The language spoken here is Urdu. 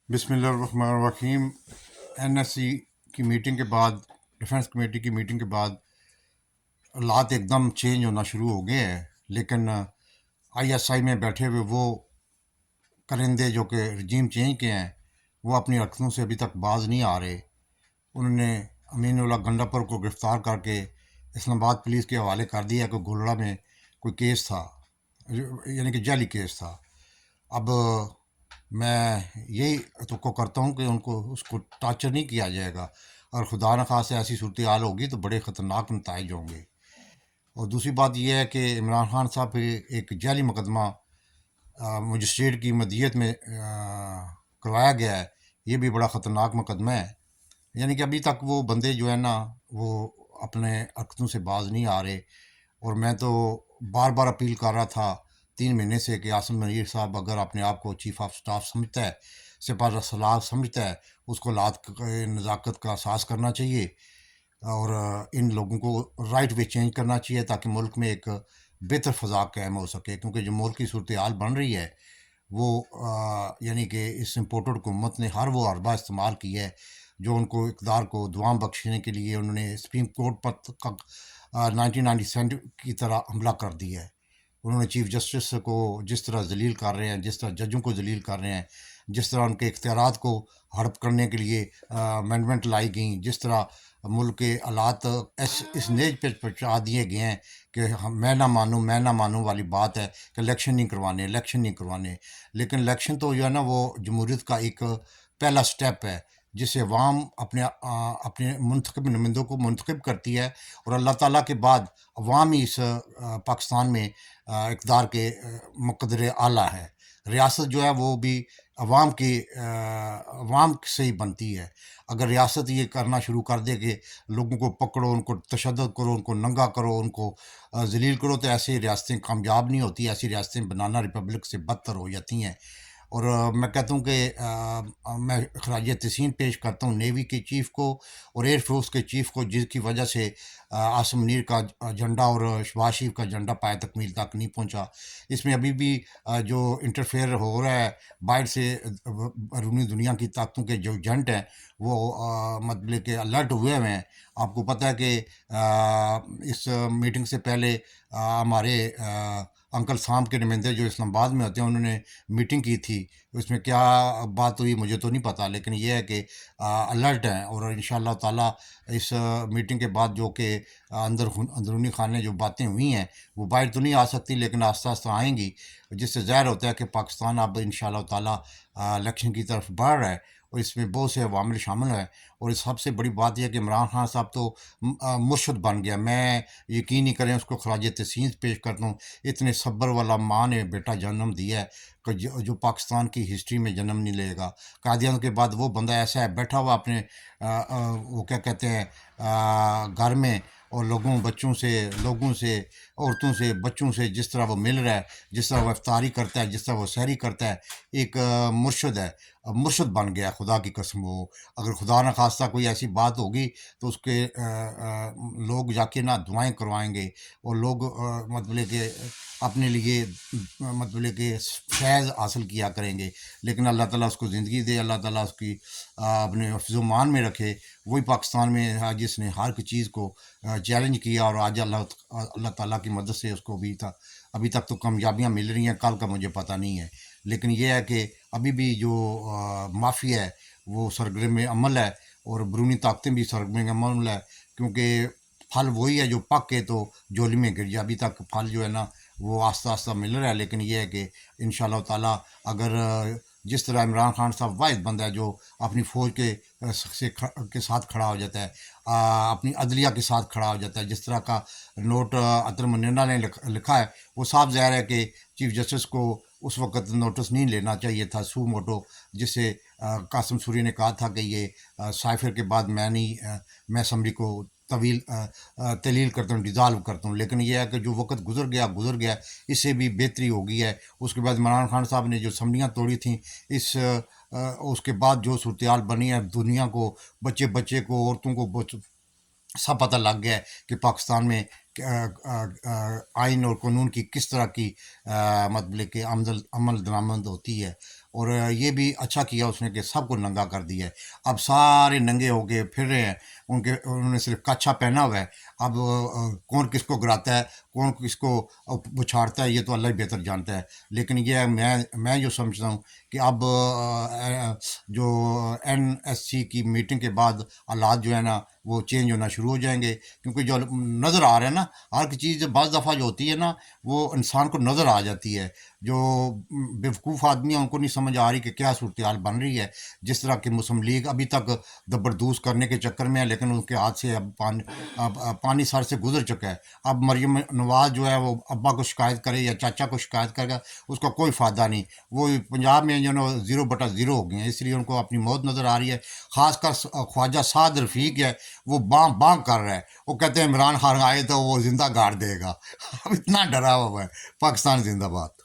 بسم اللہ الرحمن الرحیم۔ این ایس سی کی میٹنگ کے بعد، ڈیفنس کمیٹی کی میٹنگ کے بعد حالات ایک دم چینج ہونا شروع ہو گئے ہیں، لیکن آئی ایس آئی میں بیٹھے ہوئے وہ کرندے جو کہ رجیم چینج کے ہیں، وہ اپنی حرکتوں سے ابھی تک باز نہیں آ رہے۔ انہوں نے امین اللہ گنڈاپور کو گرفتار کر کے اسلام آباد پولیس کے حوالے کر دیا کہ گولڑا میں کوئی کیس تھا، یعنی کہ جعلی کیس تھا۔ اب میں یہی توقع کرتا ہوں کہ ان کو اس کو ٹارچر نہیں کیا جائے گا، اور خدا نخواستہ ایسی صورتحال ہوگی تو بڑے خطرناک نتائج ہوں گے۔ اور دوسری بات یہ ہے کہ عمران خان صاحب پہ ایک جعلی مقدمہ مجسٹریٹ کی مدیت میں کروایا گیا ہے، یہ بھی بڑا خطرناک مقدمہ ہے۔ یعنی کہ ابھی تک وہ بندے جو ہے نا وہ اپنے حرکتوں سے باز نہیں آ رہے، اور میں تو بار بار اپیل کر رہا تھا 3 مہینے سے کہ عاصم منیر صاحب اگر اپنے آپ کو چیف آف سٹاف سمجھتا ہے، سپاہ سالار سمجھتا ہے، اس کو لات نزاکت کا احساس کرنا چاہیے، اور ان لوگوں کو رائٹ وے چینج کرنا چاہیے تاکہ ملک میں ایک بہتر فضا قائم ہو سکے، کیونکہ جو ملک کی صورتحال بن رہی ہے وہ یعنی کہ اس امپورٹڈ حکومت نے ہر وہ حربہ استعمال کی ہے جو ان کو اقتدار کو دوام بخشنے کے لیے انہوں نے سپریم کورٹ پر 1997 کی طرح حملہ کر دیا ہے۔ انہوں نے چیف جسٹس کو جس طرح ذلیل کر رہے ہیں، جس طرح ججوں کو ذلیل کر رہے ہیں، جس طرح ان کے اختیارات کو ہڑپ کرنے کے لیے امینڈمنٹ لائی گئیں، جس طرح ملک کے حالات اس نیج پہ پہنچا دیے گئے ہیں کہ میں نہ مانوں والی بات ہے کہ الیکشن نہیں کروانے۔ لیکن الیکشن تو جو ہے نا وہ جمہوریت کا ایک پہلا سٹیپ ہے، جسے عوام اپنے منتخب نمائندوں کو منتخب کرتی ہے، اور اللہ تعالیٰ کے بعد عوام ہی اس پاکستان میں اقتدار کے مقدر اعلیٰ ہے۔ ریاست جو ہے وہ بھی عوام سے ہی بنتی ہے۔ اگر ریاست یہ کرنا شروع کر دے کہ لوگوں کو پکڑو، ان کو تشدد کرو، ان کو ننگا کرو، ان کو ذلیل کرو، تو ایسی ریاستیں کامیاب نہیں ہوتی، ایسی ریاستیں بنانا ریپبلک سے بدتر ہو جاتی ہیں۔ اور میں کہتا ہوں کہ میں خراج تحسین پیش کرتا ہوں نیوی کے چیف کو اور ایئر فورس کے چیف کو، جس کی وجہ سے عاصم منیر کا جھنڈا اور شہباز شریف کا جھنڈا پائے تکمیل تک نہیں پہنچا۔ اس میں ابھی بھی جو انٹرفیئر ہو رہا ہے باہر سے، بیرونی دنیا کی طاقتوں کے جو ایجنٹ ہیں وہ مطلب کہ الرٹ ہوئے ہیں۔ آپ کو پتہ ہے کہ اس میٹنگ سے پہلے ہمارے انکل سام کے نمائندے جو اسلام آباد میں ہوتے ہیں، انہوں نے میٹنگ کی تھی۔ اس میں کیا بات ہوئی مجھے تو نہیں پتہ، لیکن یہ ہے کہ الرٹ ہیں، اور انشاءاللہ تعالیٰ اس میٹنگ کے بعد جو کہ اندرونی خانے جو باتیں ہوئی ہیں وہ باہر تو نہیں آ سکتی، لیکن آہستہ آہستہ آئیں گی، جس سے ظاہر ہوتا ہے کہ پاکستان اب انشاءاللہ تعالیٰ الیکشن کی طرف بڑھ رہا ہے، اور اس میں بہت سے عوامل شامل ہیں۔ اور سب سے بڑی بات یہ ہے کہ عمران خان صاحب تو مرشد بن گیا۔ میں یقین نہیں کریں، اس کو خراج تحسین پیش کرتا ہوں۔ اتنے صبر والا ماں نے بیٹا جنم دیا ہے کہ جو پاکستان کی ہسٹری میں جنم نہیں لے گا۔ قائدین کے بعد وہ بندہ ایسا ہے بیٹھا ہوا اپنے وہ کیا کہتے ہیں گھر میں، اور بچوں سے، لوگوں سے، عورتوں سے، بچوں سے جس طرح وہ مل رہا ہے، جس طرح وہ افطاری کرتا ہے، جس طرح وہ سحری کرتا ہے، ایک مرشد ہے، مرشد بن گیا خدا کی قسم۔ وہ اگر خدا نخواستہ کوئی ایسی بات ہوگی تو اس کے لوگ جا کے نہ دعائیں کروائیں گے، اور لوگ مطلب کہ اپنے لیے مطلب کہ فیض حاصل کیا کریں گے۔ لیکن اللہ تعالیٰ اس کو زندگی دے، اللہ تعالیٰ اس کی اپنے حفظ و مان میں رکھے۔ وہی پاکستان میں آج جس نے ہر ایک چیز کو چیلنج کیا، اور آج اللہ تعالیٰ کی مدد سے اس کو ابھی تک تو کامیابیاں مل رہی ہیں، کل کا مجھے پتہ نہیں ہے۔ لیکن یہ ہے کہ ابھی بھی جو مافیا ہے وہ سرگرم عمل ہے، اور بیرونی طاقتیں بھی سرگرم عمل ہے، کیونکہ پھل وہی ہے جو پک کے تو جولی میں گر جائے۔ ابھی تک پھل جو ہے نا وہ آہستہ آہستہ مل رہا ہے، لیکن یہ ہے کہ انشاءاللہ تعالیٰ اگر جس طرح عمران خان صاحب واحد بندہ ہے جو اپنی فوج کے ساتھ کھڑا ہو جاتا ہے، اپنی عدلیہ کے ساتھ کھڑا ہو جاتا ہے، جس طرح کا نوٹ عطر منینا نے لکھا ہے، وہ صاف ظاہر ہے کہ چیف جسٹس کو اس وقت نوٹس نہیں لینا چاہیے تھا سو موٹو، جس سے قاسم سوری نے کہا تھا کہ یہ سائفر کے بعد میں اسمبلی کو تحلیل کرتا ہوں، ڈیزالو کرتا ہوں۔ لیکن یہ ہے کہ جو وقت گزر گیا، اس سے بھی بہتری ہو گئی ہے۔ اس کے بعد عمران خان صاحب نے جو اسمبلیاں توڑی تھیں، اس کے بعد جو صورتحال بنی ہے، دنیا کو، بچے کو، عورتوں کو سب پتہ لگ گیا ہے کہ پاکستان میں آئین اور قانون کی کس طرح کی مطلب کہ عمل درآمد ہوتی ہے۔ اور یہ بھی اچھا کیا اس نے کہ سب کو ننگا کر دیا ہے. اب سارے ننگے ہو کے پھر رہے ہیں، انہوں نے صرف کچھا پہنا ہوا ہے. اب کون کس کو گراتا ہے، کون کس کو بچھاڑتا ہے، یہ تو اللہ ہی بہتر جانتا ہے. لیکن یہ ہے، میں جو سمجھتا ہوں کہ اب جو NSC کی میٹنگ کے بعد حالات جو ہے نا وہ چینج ہونا شروع ہو جائیں گے، کیونکہ جو نظر آ رہا ہے نا ہر ایک چیز بعض دفعہ جو ہوتی ہے نا وہ انسان کو نظر آ جاتی ہے. جو بیوقوف آدمی ہیں ان کو نہیں سمجھ آ رہی کہ کیا صورتحال بن رہی ہے. جس طرح کہ مسلم لیگ ابھی تک زبردوز کرنے کے چکر میں ہے، لیکن ان کے ہاتھ سے اب پانی سر سے گزر چکا ہے. اب مریم نواز جو ہے وہ ابا کو شکایت کرے یا چاچا کو شکایت کرے گا، اس کا کوئی فائدہ نہیں. وہ پنجاب میں جو ہے نا 0/0 ہو گئے ہیں، اس لیے ان کو اپنی موت نظر آ رہی ہے. خاص کر خواجہ سعد رفیق ہے، وہ بانگ بانگ کر رہا ہے. وہ کہتے ہیں عمران خان آئے تو وہ زندہ گاڑ دے گا. اب اتنا ڈرا ہوا ہے. پاکستان زندہ باد.